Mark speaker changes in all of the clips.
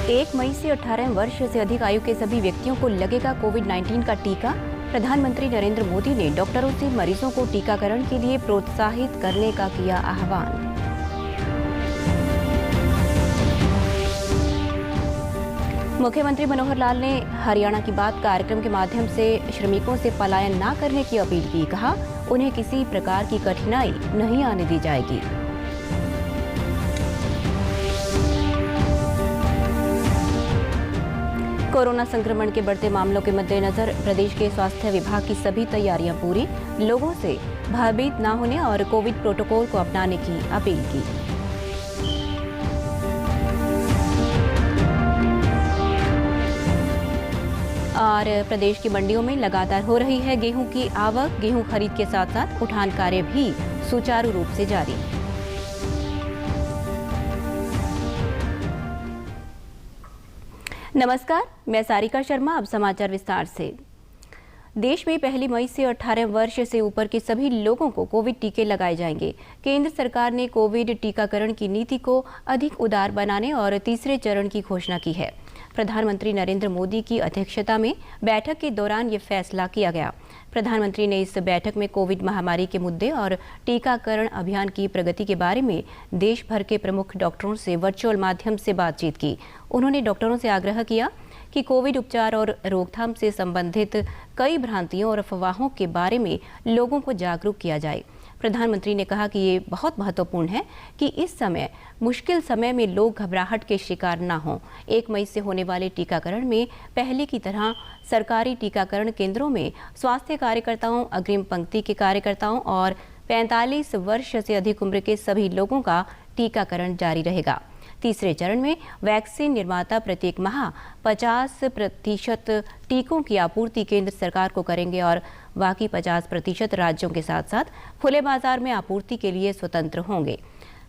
Speaker 1: 1 मई से 18 वर्ष से अधिक आयु के सभी व्यक्तियों को लगेगा कोविड-19 का टीका। प्रधानमंत्री नरेंद्र मोदी ने डॉक्टरों से मरीजों को टीकाकरण के लिए प्रोत्साहित करने का किया आह्वान। मुख्यमंत्री मनोहर लाल ने हरियाणा की बात कार्यक्रम के माध्यम से श्रमिकों से पलायन न करने की अपील की। कहा, उन्हें किसी प्रकार की कठिनाई नहीं आने दी जाएगी। कोरोना संक्रमण के बढ़ते मामलों के मद्देनजर प्रदेश के स्वास्थ्य विभाग की सभी तैयारियां पूरी। लोगों से भयभीत न होने और कोविड प्रोटोकॉल को अपनाने की अपील की। और प्रदेश की मंडियों में लगातार हो रही है गेहूं की आवक। गेहूं खरीद के साथ साथ उठान कार्य भी सुचारू रूप से जारी। नमस्कार, मैं सारिका शर्मा। अब समाचार विस्तार से। देश में 1 मई से 18 वर्ष से ऊपर के सभी लोगों को कोविड टीके लगाए जाएंगे। केंद्र सरकार ने कोविड टीकाकरण की नीति को अधिक उदार बनाने और तीसरे चरण की घोषणा की है। प्रधानमंत्री नरेंद्र मोदी की अध्यक्षता में बैठक के दौरान ये फैसला किया गया। प्रधानमंत्री ने इस बैठक में कोविड महामारी के मुद्दे और टीकाकरण अभियान की प्रगति के बारे में देश भर के प्रमुख डॉक्टरों से वर्चुअल माध्यम से बातचीत की। उन्होंने डॉक्टरों से आग्रह किया कि कोविड उपचार और रोकथाम से संबंधित कई भ्रांतियों और अफवाहों के बारे में लोगों को जागरूक किया जाए। प्रधानमंत्री ने कहा कि ये बहुत महत्वपूर्ण है कि इस समय मुश्किल समय में लोग घबराहट के शिकार न हों। 1 मई से होने वाले टीकाकरण में पहले की तरह सरकारी टीकाकरण केंद्रों में स्वास्थ्य कार्यकर्ताओं, अग्रिम पंक्ति के कार्यकर्ताओं और 45 वर्ष से अधिक उम्र के सभी लोगों का टीकाकरण जारी रहेगा। तीसरे चरण में वैक्सीन निर्माता प्रत्येक माह 50% टीकों की आपूर्ति केंद्र सरकार को करेंगे और बाकी 50% राज्यों के साथ साथ खुले बाजार में आपूर्ति के लिए स्वतंत्र होंगे।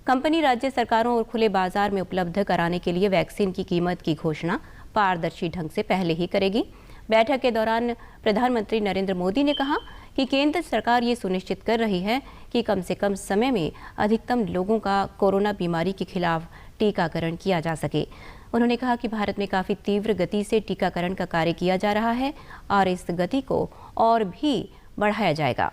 Speaker 1: कंपनी राज्य सरकारों और खुले बाजार में उपलब्ध कराने के लिए वैक्सीन की कीमत की घोषणा पारदर्शी ढंग से पहले ही करेगी। बैठक के दौरान प्रधानमंत्री नरेंद्र मोदी ने कहा कि केंद्र सरकार ये सुनिश्चित कर रही है कि कम से कम समय में अधिकतम लोगों का कोरोना बीमारी के खिलाफ टीकाकरण किया जा सके। उन्होंने कहा कि भारत में काफ़ी तीव्र गति से टीकाकरण का कार्य किया जा रहा है और इस गति को और भी बढ़ाया जाएगा।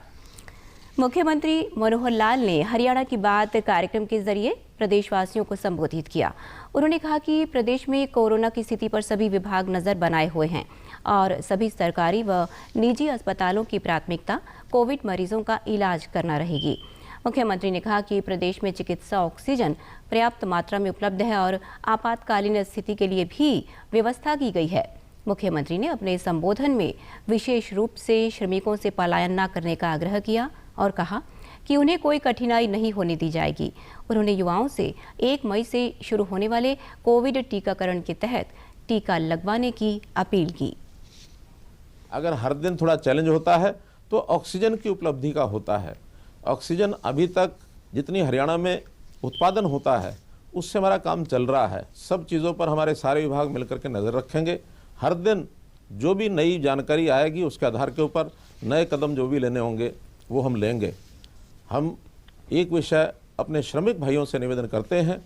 Speaker 1: मुख्यमंत्री मनोहर लाल ने हरियाणा की बात कार्यक्रम के जरिए प्रदेशवासियों को संबोधित किया। उन्होंने कहा कि प्रदेश में कोरोना की स्थिति पर सभी विभाग नजर बनाए हुए हैं और सभी सरकारी व निजी अस्पतालों की प्राथमिकता कोविड मरीजों का इलाज करना रहेगी। मुख्यमंत्री ने कहा कि प्रदेश में चिकित्सा ऑक्सीजन पर्याप्त मात्रा में उपलब्ध है और आपातकालीन स्थिति के लिए भी व्यवस्था की गई है। मुख्यमंत्री ने अपने संबोधन में विशेष रूप से श्रमिकों से पलायन न करने का आग्रह किया और कहा कि उन्हें कोई कठिनाई नहीं होने दी जाएगी। उन्होंने युवाओं से 1 मई से शुरू होने वाले कोविड टीकाकरण के तहत टीका लगवाने की अपील की।
Speaker 2: अगर हर दिन थोड़ा चैलेंज होता है तो ऑक्सीजन की उपलब्धि का होता है। ऑक्सीजन अभी तक जितनी हरियाणा में उत्पादन होता है उससे हमारा काम चल रहा है। सब चीज़ों पर हमारे सारे विभाग मिलकर के नज़र रखेंगे। हर दिन जो भी नई जानकारी आएगी उसके आधार के ऊपर नए कदम जो भी लेने होंगे वो हम लेंगे। हम एक विषय अपने श्रमिक भाइयों से निवेदन करते हैं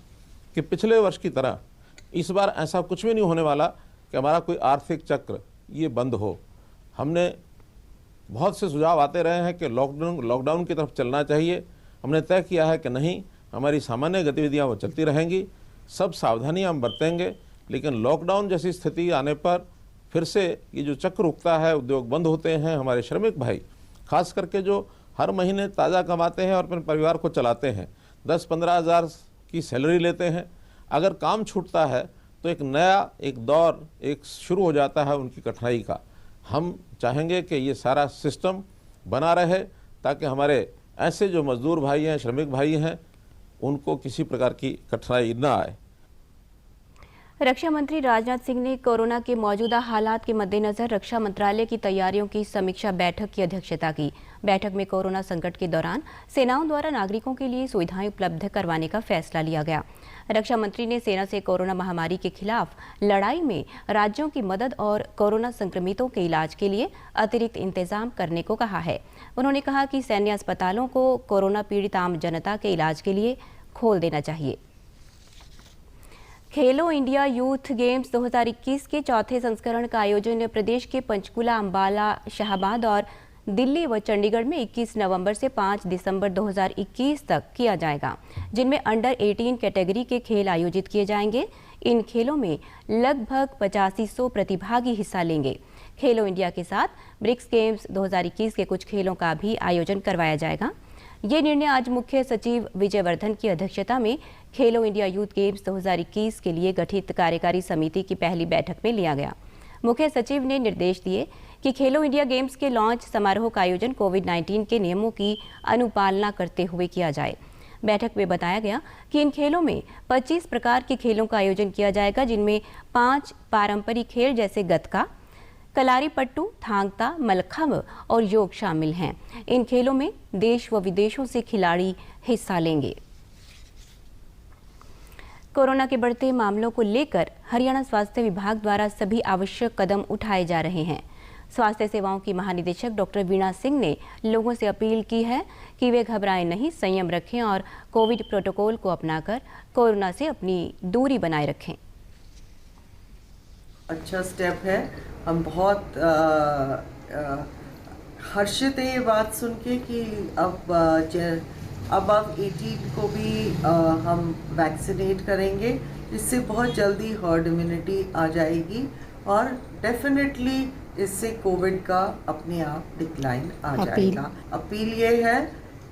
Speaker 2: कि पिछले वर्ष की तरह इस बार ऐसा कुछ भी नहीं होने वाला कि हमारा कोई आर्थिक चक्र ये बंद हो। हमने बहुत से सुझाव आते रहे हैं कि लॉकडाउन की तरफ चलना चाहिए। हमने तय किया है कि नहीं, हमारी सामान्य गतिविधियां वो चलती रहेंगी, सब सावधानियां हम बरतेंगे, लेकिन लॉकडाउन जैसी स्थिति आने पर फिर से ये जो चक्र रुकता है, उद्योग बंद होते हैं। हमारे श्रमिक भाई खास करके जो हर महीने ताज़ा कमाते हैं और अपने परिवार को चलाते हैं, 10-15 हज़ार की सैलरी लेते हैं, अगर काम छूटता है तो एक नया दौर शुरू हो जाता है उनकी कठिनाई का। हम चाहेंगे कि ये सारा सिस्टम बना रहे ताकि हमारे ऐसे जो मजदूर भाई हैं, श्रमिक भाई हैं, उनको किसी प्रकार की कठिनाई न आए।
Speaker 1: रक्षा मंत्री राजनाथ सिंह ने कोरोना के मौजूदा हालात के मद्देनजर रक्षा मंत्रालय की तैयारियों की समीक्षा बैठक की अध्यक्षता की। बैठक में कोरोना संकट के दौरान सेनाओं द्वारा नागरिकों के लिए सुविधाएं उपलब्ध करवाने का फैसला लिया गया। रक्षा मंत्री ने सेना से कोरोना महामारी के खिलाफ लड़ाई में राज्यों की मदद और कोरोना संक्रमितों के इलाज के लिए अतिरिक्त इंतजाम करने को कहा है। उन्होंने कहा कि सैन्य अस्पतालों को कोरोना पीड़ित आम जनता के इलाज के लिए खोल देना चाहिए। खेलो इंडिया यूथ गेम्स 2021 के चौथे संस्करण का आयोजन प्रदेश के पंचकुला, अंबाला, शाहबाद और दिल्ली व चंडीगढ़ में 21 नवंबर से 5 दिसंबर 2021 तक किया जाएगा, जिनमें अंडर 18 कैटेगरी के खेल आयोजित किए जाएंगे। इन खेलों में लगभग 8500 प्रतिभागी हिस्सा लेंगे। खेलो इंडिया के साथ ब्रिक्स गेम्स 2021 के कुछ खेलों का भी आयोजन करवाया जाएगा। ये निर्णय आज मुख्य सचिव विजय वर्धन की अध्यक्षता में खेलो इंडिया यूथ गेम्स 2021 के लिए गठित कार्यकारी समिति की पहली बैठक में लिया गया। मुख्य सचिव ने निर्देश दिए कि खेलो इंडिया गेम्स के लॉन्च समारोह का आयोजन कोविड-19 के नियमों की अनुपालना करते हुए किया जाए। बैठक में बताया गया कि इन खेलों में 25 प्रकार के खेलों का आयोजन किया जाएगा, जिनमें 5 पारंपरिक खेल जैसे गतका, कलारी पट्टू, थांगता, मलखम्ब और योग शामिल हैं। इन खेलों में देश व विदेशों से खिलाड़ी हिस्सा लेंगे। कोरोना के बढ़ते मामलों को लेकर हरियाणा स्वास्थ्य विभाग द्वारा सभी आवश्यक कदम उठाए जा रहे हैं। स्वास्थ्य सेवाओं की महानिदेशक डॉक्टर वीणा सिंह ने लोगों से अपील की है कि वे घबराएं नहीं, संयम रखें और कोविड प्रोटोकॉल को अपनाकर कोरोना से अपनी दूरी बनाए रखें।
Speaker 3: अच्छा स्टेप है। हम बहुत हर्षित है ये बात सुन के कि अब 18 को भी हम वैक्सीनेट करेंगे, जिससे बहुत जल्दी हर्ड इम्यूनिटी आ जाएगी और डेफिनेटली इससे कोविड का अपने आप डिक्लाइन आ जाएगा। अपील ये है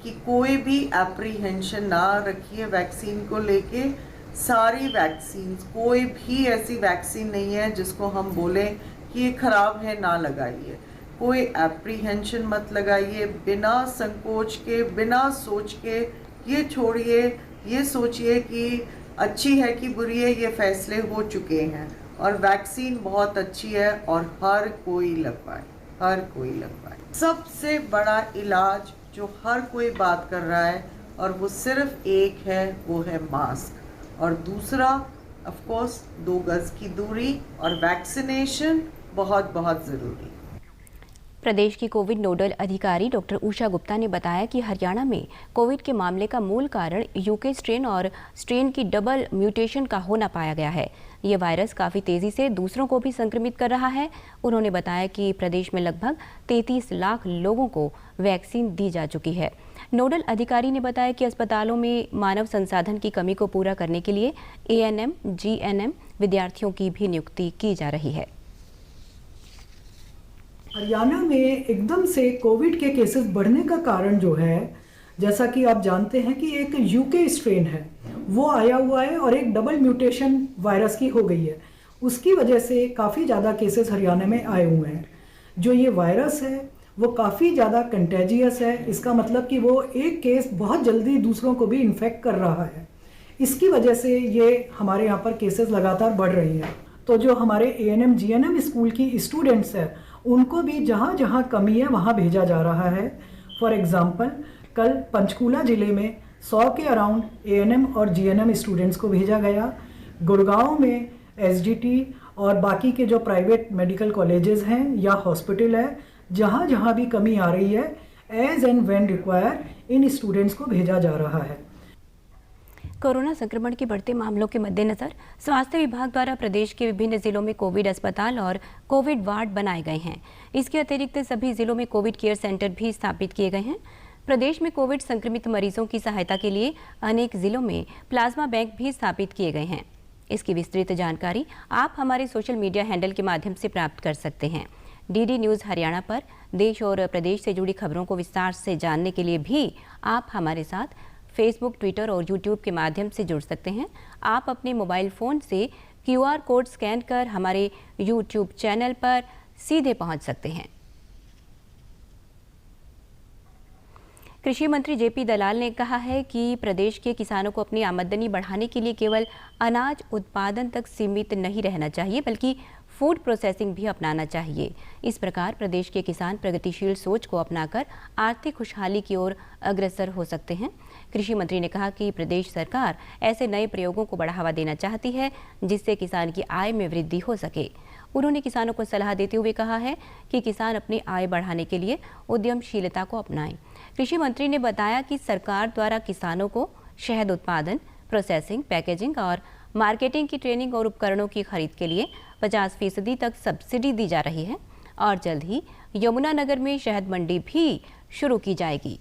Speaker 3: कि कोई भी एप्रीहेंशन ना रखिए वैक्सीन को लेके। सारी वैक्सीन, कोई भी ऐसी वैक्सीन नहीं है जिसको हम बोलें कि ये खराब है ना लगाइए। कोई एप्रीहेंशन मत लगाइए, बिना संकोच के, बिना सोच के ये छोड़िए, ये सोचिए कि अच्छी है कि बुरी है, ये फैसले हो चुके हैं और वैक्सीन बहुत अच्छी है और हर कोई लगवाए, हर कोई लगवाए। सबसे बड़ा इलाज जो हर कोई बात कर रहा है और वो सिर्फ एक है, वो है मास्क, और दूसरा ऑफ कोर्स 2 गज की दूरी और वैक्सीनेशन बहुत बहुत ज़रूरी।
Speaker 1: प्रदेश की कोविड नोडल अधिकारी डॉक्टर उषा गुप्ता ने बताया कि हरियाणा में कोविड के मामले का मूल कारण यूके स्ट्रेन और स्ट्रेन की डबल म्यूटेशन का होना पाया गया है। ये वायरस काफ़ी तेज़ी से दूसरों को भी संक्रमित कर रहा है। उन्होंने बताया कि प्रदेश में लगभग 33 लाख लोगों को वैक्सीन दी जा चुकी है। नोडल अधिकारी ने बताया कि अस्पतालों में मानव संसाधन की कमी को पूरा करने के लिए ANM, GNM विद्यार्थियों की भी नियुक्ति की जा रही है।
Speaker 4: हरियाणा में एकदम से कोविड के केसेस बढ़ने का कारण जो है, जैसा कि आप जानते हैं कि एक यूके स्ट्रेन है, वो आया हुआ है और एक डबल म्यूटेशन वायरस की हो गई है। उसकी वजह से काफ़ी ज़्यादा केसेस हरियाणा में आए हुए हैं। जो ये वायरस है वो काफ़ी ज़्यादा कंटेजियस है। इसका मतलब कि वो एक केस बहुत जल्दी दूसरों को भी इन्फेक्ट कर रहा है। इसकी वजह से ये हमारे यहाँ पर केसेस लगातार बढ़ रही हैं। तो जो हमारे ANM, GNM स्कूल की स्टूडेंट्स हैं, उनको भी जहाँ जहाँ कमी है वहाँ भेजा जा रहा है। फॉर एग्ज़ाम्पल कल पंचकुला ज़िले में 100 के अराउंड ANM और GNM स्टूडेंट्स को भेजा गया। गुड़गांव में SDT और बाकी के जो प्राइवेट मेडिकल कॉलेजेस हैं या हॉस्पिटल है, जहाँ जहाँ भी कमी आ रही है, एज एंड व्हेन रिक्वायर इन स्टूडेंट्स को भेजा जा रहा है।
Speaker 1: कोरोना संक्रमण के बढ़ते मामलों के मद्देनजर स्वास्थ्य विभाग द्वारा प्रदेश के विभिन्न जिलों में कोविड अस्पताल और कोविड वार्ड बनाए गए हैं। इसके अतिरिक्त सभी जिलों में कोविड केयर सेंटर भी स्थापित किए गए हैं। प्रदेश में कोविड संक्रमित मरीजों की सहायता के लिए अनेक जिलों में प्लाज्मा बैंक भी स्थापित किए गए हैं। इसकी विस्तृत जानकारी आप हमारे सोशल मीडिया हैंडल के माध्यम से प्राप्त कर सकते हैं। DD न्यूज़ हरियाणा पर देश और प्रदेश से जुड़ी खबरों को विस्तार से जानने के लिए भी आप हमारे साथ फेसबुक, ट्विटर और यूट्यूब के माध्यम से जुड़ सकते हैं। आप अपने मोबाइल फ़ोन से QR कोड स्कैन कर हमारे यूट्यूब चैनल पर सीधे पहुंच सकते हैं। कृषि मंत्री JP दलाल ने कहा है कि प्रदेश के किसानों को अपनी आमदनी बढ़ाने के लिए केवल अनाज उत्पादन तक सीमित नहीं रहना चाहिए, बल्कि फूड प्रोसेसिंग भी अपनाना चाहिए। इस प्रकार प्रदेश के किसान प्रगतिशील सोच को अपनाकर आर्थिक खुशहाली की ओर अग्रसर हो सकते हैं। कृषि मंत्री ने कहा कि प्रदेश सरकार ऐसे नए प्रयोगों को बढ़ावा देना चाहती है जिससे किसान की आय में वृद्धि हो सके। उन्होंने किसानों को सलाह देते हुए कहा है कि किसान अपनी आय बढ़ाने के लिए उद्यमशीलता को अपनाएं। कृषि मंत्री ने बताया कि सरकार द्वारा किसानों को शहद उत्पादन, प्रोसेसिंग, पैकेजिंग और मार्केटिंग की ट्रेनिंग और उपकरणों की खरीद के लिए 50% तक सब्सिडी दी जा रही है और जल्द ही यमुनानगर में शहद मंडी भी शुरू की जाएगी।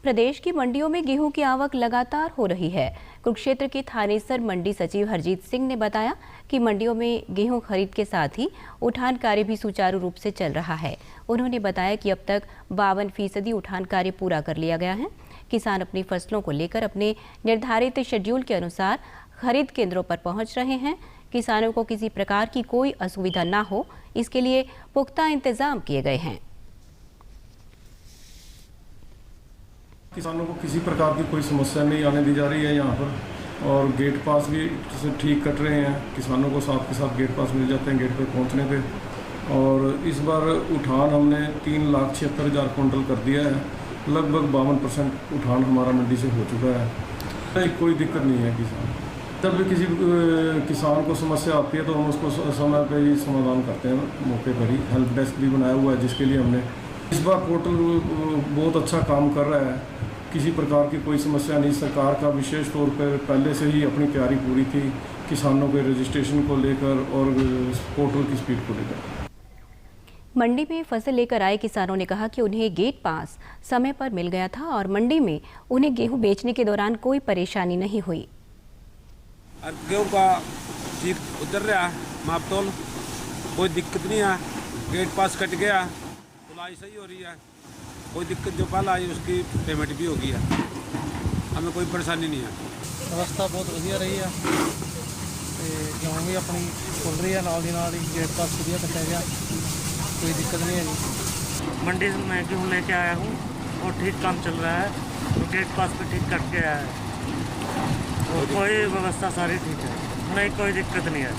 Speaker 1: प्रदेश की मंडियों में गेहूं की आवक लगातार हो रही है। कुरुक्षेत्र के थानेसर मंडी सचिव हरजीत सिंह ने बताया कि मंडियों में गेहूं खरीद के साथ ही उठान कार्य भी सुचारू रूप से चल रहा है। उन्होंने बताया कि अब तक 52% उठान कार्य पूरा कर लिया गया है। किसान अपनी फसलों को लेकर अपने निर्धारित शेड्यूल के अनुसार खरीद केंद्रों पर पहुंच रहे हैं। किसानों को किसी प्रकार की कोई असुविधा ना हो, इसके लिए पुख्ता इंतजाम किए गए हैं।
Speaker 5: किसानों को किसी प्रकार की कोई समस्या नहीं आने दी जा रही है यहाँ पर, और गेट पास भी ठीक कट रहे हैं। किसानों को साथ के साथ गेट पास मिल जाते हैं गेट पर पहुँचने पे। और इस बार उठान हमने 3,76,000 कुंटल कर दिया है। लगभग 52% उठान हमारा मंडी से हो चुका है। कोई दिक्कत नहीं है किसान। जब भी किसी किसान को समस्या आती है तो हम उसको समय पे ही समाधान करते हैं, मौके पर ही। हेल्प डेस्क भी बनाया हुआ है जिसके लिए हमने इस बार पोर्टल बहुत अच्छा काम कर रहा है। किसी प्रकार की कोई समस्या नहीं। सरकार का विशेष तौर पर पहले से ही अपनी तैयारी पूरी थी किसानों के रजिस्ट्रेशन को लेकर और पोर्टल की स्पीड को लेकर।
Speaker 1: मंडी में फसल लेकर आए किसानों ने कहा कि उन्हें गेट पास समय पर मिल गया था और मंडी में उन्हें गेहूं बेचने के दौरान कोई परेशानी नहीं हुई।
Speaker 6: गेहूँ का चीज उतर रहा है, माप तोल कोई दिक्कत नहीं है। गेट पास कट गया, तुलाई सही हो रही है। कोई दिक्कत जो पहले आई उसकी पेमेंट भी हो गई है। हमें कोई परेशानी नहीं है।
Speaker 7: व्यवस्था बहुत वधिया रही है। गेहूँ भी अपनी खुल रही है, नाल दी नाल ही गेट पास वधिया कटा गया, कोई दिक्कत नहीं है जी।
Speaker 8: मंडी से मैं गेहूँ लेके आया हूँ और ठीक काम चल रहा है। तो गेट पास पे ठीक कट के आया है और कोई व्यवस्था सारी ठीक है, नहीं कोई दिक्कत नहीं है,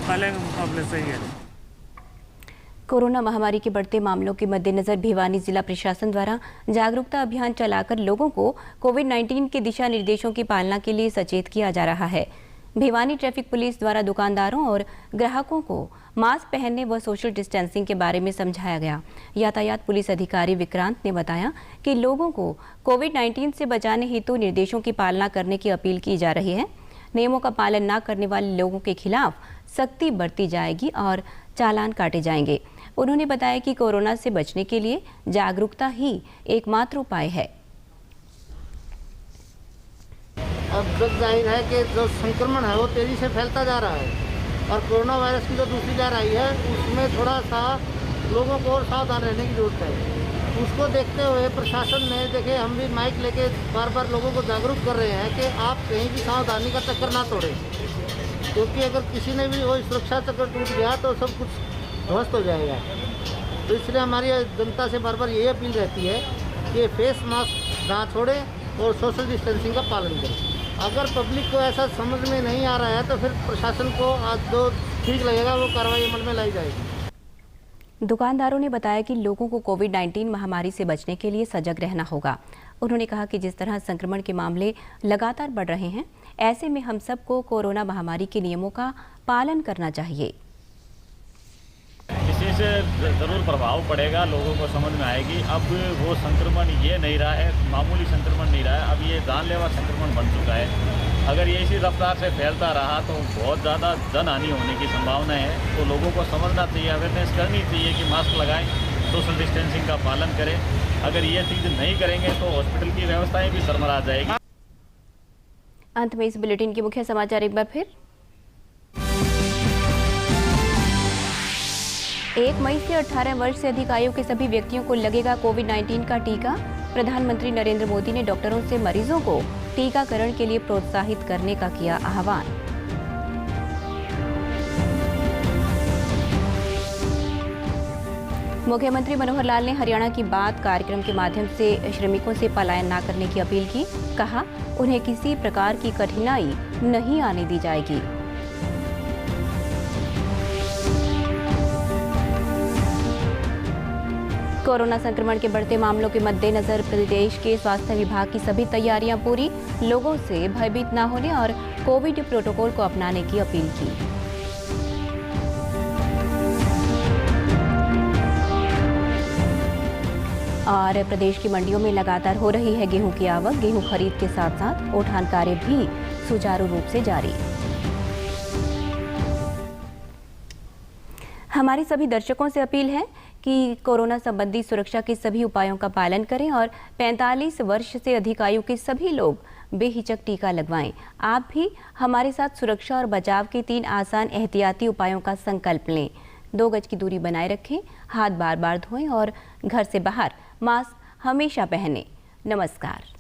Speaker 8: पहले के मुकाबले सही है।
Speaker 1: कोरोना महामारी के बढ़ते मामलों के मद्देनजर भिवानी जिला प्रशासन द्वारा जागरूकता अभियान चलाकर लोगों को कोविड-19 के दिशा निर्देशों की पालना के लिए सचेत किया जा रहा है। भिवानी ट्रैफिक पुलिस द्वारा दुकानदारों और ग्राहकों को मास्क पहनने व सोशल डिस्टेंसिंग के बारे में समझाया गया। यातायात पुलिस अधिकारी विक्रांत ने बताया कि लोगों को कोविड-19 से बचाने हेतु निर्देशों की पालना करने की अपील की जा रही है। नियमों का पालन न करने वाले लोगों के खिलाफ सख्ती बरती जाएगी और चालान काटे जाएंगे। उन्होंने बताया कि कोरोना से बचने के लिए जागरूकता ही एकमात्र उपाय है।
Speaker 7: अब तक जाहिर है कि जो संक्रमण है वो तेजी से फैलता जा रहा है और कोरोना वायरस की जो दूसरी लहर आई है उसमें थोड़ा सा लोगों को और सावधान रहने की जरूरत है। उसको देखते हुए प्रशासन ने देखे, हम भी माइक लेके बार बार लोगों को जागरूक कर रहे हैं कि आप कहीं भी सावधानी का चक्कर ना तोड़ें, क्योंकि अगर किसी ने भी वो सुरक्षा चक्कर टूट गया तो सब कुछ ध्वस्त हो जाएगा। तो इसलिए हमारी जनता से बार बार यही अपील रहती है कि फेस मास्क ना छोड़ें और सोशल डिस्टेंसिंग का पालन करें। अगर पब्लिक को ऐसा समझ में नहीं आ रहा है तो फिर प्रशासन को आज जो ठीक लगेगा वो कार्रवाई अमल में लाई जाएगी।
Speaker 1: दुकानदारों ने बताया कि लोगों को कोविड-19 महामारी से बचने के लिए सजग रहना होगा। उन्होंने कहा कि जिस तरह संक्रमण के मामले लगातार बढ़ रहे हैं, ऐसे में हम सबको कोरोना महामारी के नियमों का पालन करना चाहिए।
Speaker 9: इसी से ज़रूर प्रभाव पड़ेगा, लोगों को समझ में आएगी। अब वो संक्रमण ये नहीं रहा है, मामूली संक्रमण नहीं रहा है, अब ये जानलेवा संक्रमण बन चुका है। अगर ये इसी रफ्तार से फैलता रहा तो बहुत ज़्यादा जनहानि होने की संभावना है। तो लोगों को समझना चाहिए, अवेयरनेस करनी चाहिए कि मास्क लगाएं, सोशल डिस्टेंसिंग का पालन करें। अगर ये चीज़ नहीं करेंगे तो हॉस्पिटल की व्यवस्थाएँ भी सरमरा जाएगी।
Speaker 1: अंत में इस बुलेटिन के मुख्य समाचार एक बार फिर। 1 मई से 18 वर्ष से अधिक आयु के सभी व्यक्तियों को लगेगा कोविड-19 का टीका। प्रधानमंत्री नरेंद्र मोदी ने डॉक्टरों से मरीजों को टीकाकरण के लिए प्रोत्साहित करने का किया आह्वान। मुख्यमंत्री मनोहर लाल ने हरियाणा की बात कार्यक्रम के माध्यम से श्रमिकों से पलायन न करने की अपील की। कहा, उन्हें किसी प्रकार की कठिनाई नहीं आने दी जाएगी। कोरोना संक्रमण के बढ़ते मामलों के मद्देनजर प्रदेश के स्वास्थ्य विभाग की सभी तैयारियां पूरी। लोगों से भयभीत न होने और कोविड प्रोटोकॉल को अपनाने की अपील की। और प्रदेश की मंडियों में लगातार हो रही है गेहूं की आवक। गेहूं खरीद के साथ साथ उठान कार्य भी सुचारू रूप से जारी। हमारे सभी दर्शकों से अपील है कि कोरोना संबंधी सुरक्षा के सभी उपायों का पालन करें और 45 वर्ष से अधिक आयु के सभी लोग बेहिचक टीका लगवाएं। आप भी हमारे साथ सुरक्षा और बचाव के 3 आसान एहतियाती उपायों का संकल्प लें। 2 गज की दूरी बनाए रखें, हाथ बार बार धोएं और घर से बाहर मास्क हमेशा पहनें। नमस्कार।